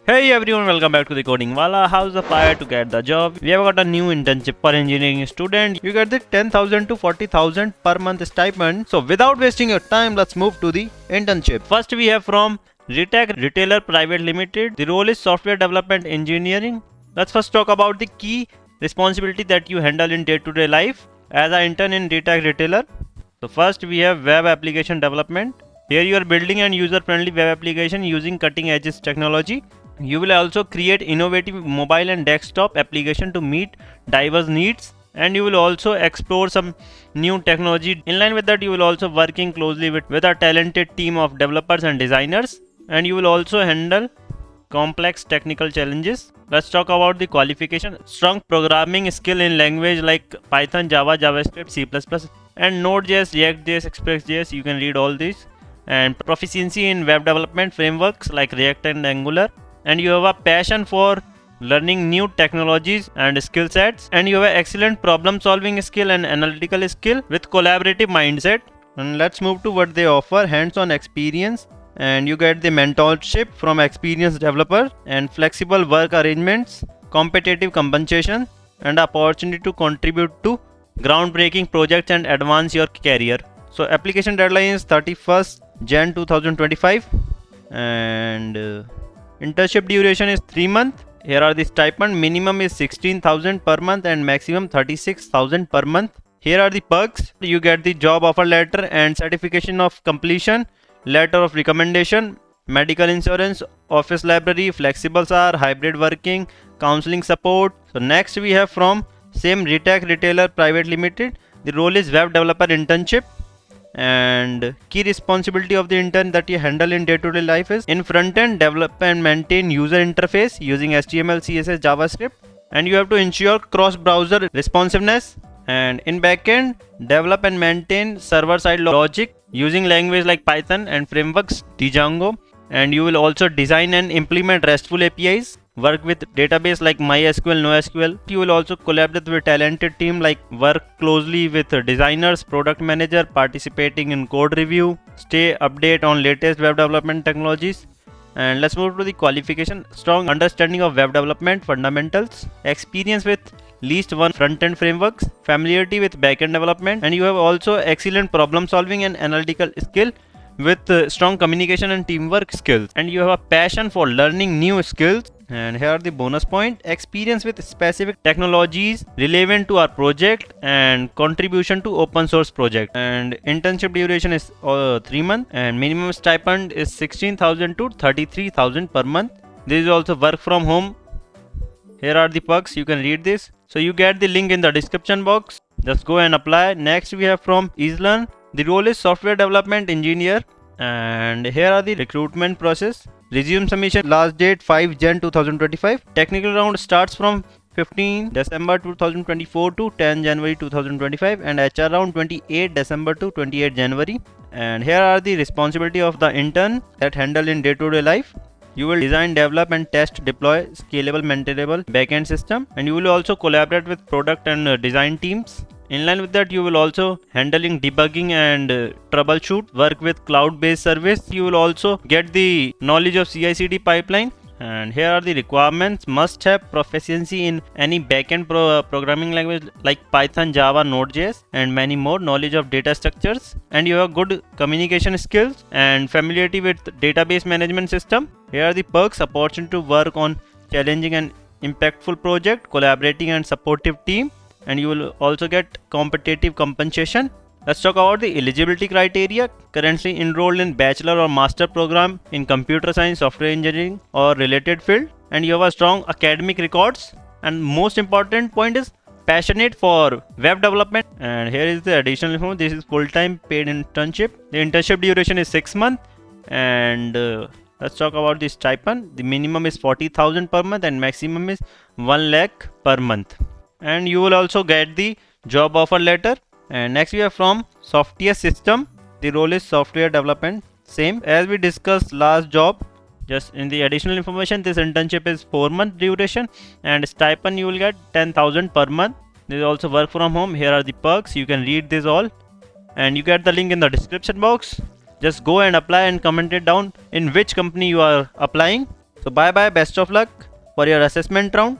Hey everyone, welcome back to the Coding Wala. How's the fire to get the job? We have got a new internship for engineering student. You get the 10,000 to 40,000 per month stipend. So without wasting your time, let's move to the internship. First we have from Retech Retailer Private Limited. The role is software development engineering. Let's first talk about the key responsibility that you handle in day-to-day life as an intern in Retech Retailer. So first we have web application development. Here you are building an user-friendly web application using cutting-edge technology. You will also create innovative mobile and desktop application to meet diverse needs, and you will also explore some new technology. In line with that, you will also working closely with a talented team of developers and designers, and you will also handle complex technical challenges. Let's talk about the qualification. Strong programming skill in language like Python, Java, JavaScript, C++, and Node.js, React.js, Express.js. You can read all these. And proficiency in web development frameworks like React and Angular. And you have a passion for learning new technologies and skill sets, and you have an excellent problem solving skill and analytical skill with collaborative mindset. And let's move to what they offer: hands-on experience, and you get the mentorship from experienced developer and flexible work arrangements, competitive compensation, and opportunity to contribute to groundbreaking projects and advance your career. So application deadline is 31st Jan 2025, and internship duration is 3 months. Here are the stipend. Minimum is 16,000 per month and maximum 36,000 per month. Here are the perks. You get the job offer letter and certification of completion, letter of recommendation, medical insurance, office library, flexible hour, hybrid working, counseling support. So next we have from same Retech Retailer Private Limited. The role is web developer internship, and key responsibility of the intern that you handle in day-to-day life is in front-end develop and maintain user interface using HTML, CSS, JavaScript, and you have to ensure cross-browser responsiveness, and in backend develop and maintain server-side logic using language like Python and frameworks Django, and you will also design and implement RESTful APIs, work with database like MySQL, NoSQL. You will also collaborate with talented team, like work closely with designers, product manager, participating in code review, stay update on latest web development technologies. And let's move to the qualification. Strong understanding of web development fundamentals, experience with least one front-end frameworks, familiarity with back-end development, and you have also excellent problem solving and analytical skill with strong communication and teamwork skills, and you have a passion for learning new skills. And here are the bonus point: experience with specific technologies relevant to our project and contribution to open source project. And internship duration is 3 months, and minimum stipend is 16,000 to 33,000 per month. This is also work from home. Here are the perks, you can read this. So you get the link in the description box. Just go and apply. Next we have from EaseLearn. The role is software development engineer, and here are the recruitment process. Resume submission last date 5 Jan 2025. Technical round starts from 15 December 2024 to 10 January 2025, and HR round 28 December to 28 January. And here are the responsibility of the intern that handle in day-to-day life. You will design, develop and test, deploy scalable, maintainable backend system, and you will also collaborate with product and design teams. In line with that, you will also handling debugging and troubleshoot, work with cloud-based service. You will also get the knowledge of CI/CD pipeline. And here are the requirements: must have proficiency in any backend programming language like Python, Java, Node.js, and many more. Knowledge of data structures, and you have good communication skills and familiarity with database management system. Here are the perks: opportunity to work on challenging and impactful project, collaborating and supportive team, and you will also get competitive compensation. Let's talk about the eligibility criteria. Currently enrolled in bachelor or master program in computer science, software engineering or related field, and you have a strong academic records, and most important point is passionate for web development. And here is the additional info: this is full-time paid internship. The internship duration is 6 months, and let's talk about the stipend. The minimum is 40,000 per month and maximum is 1 lakh per month. And you will also get the job offer letter. And next we have from Software System. The role is software development, same as we discussed last job. Just in the additional information, this internship is 4 month duration, and stipend you will get 10,000 per month. This is also work from home. Here are the perks, you can read this all, and you get the link in the description box. Just go and apply and comment it down in which company you are applying. So bye bye, best of luck for your assessment round.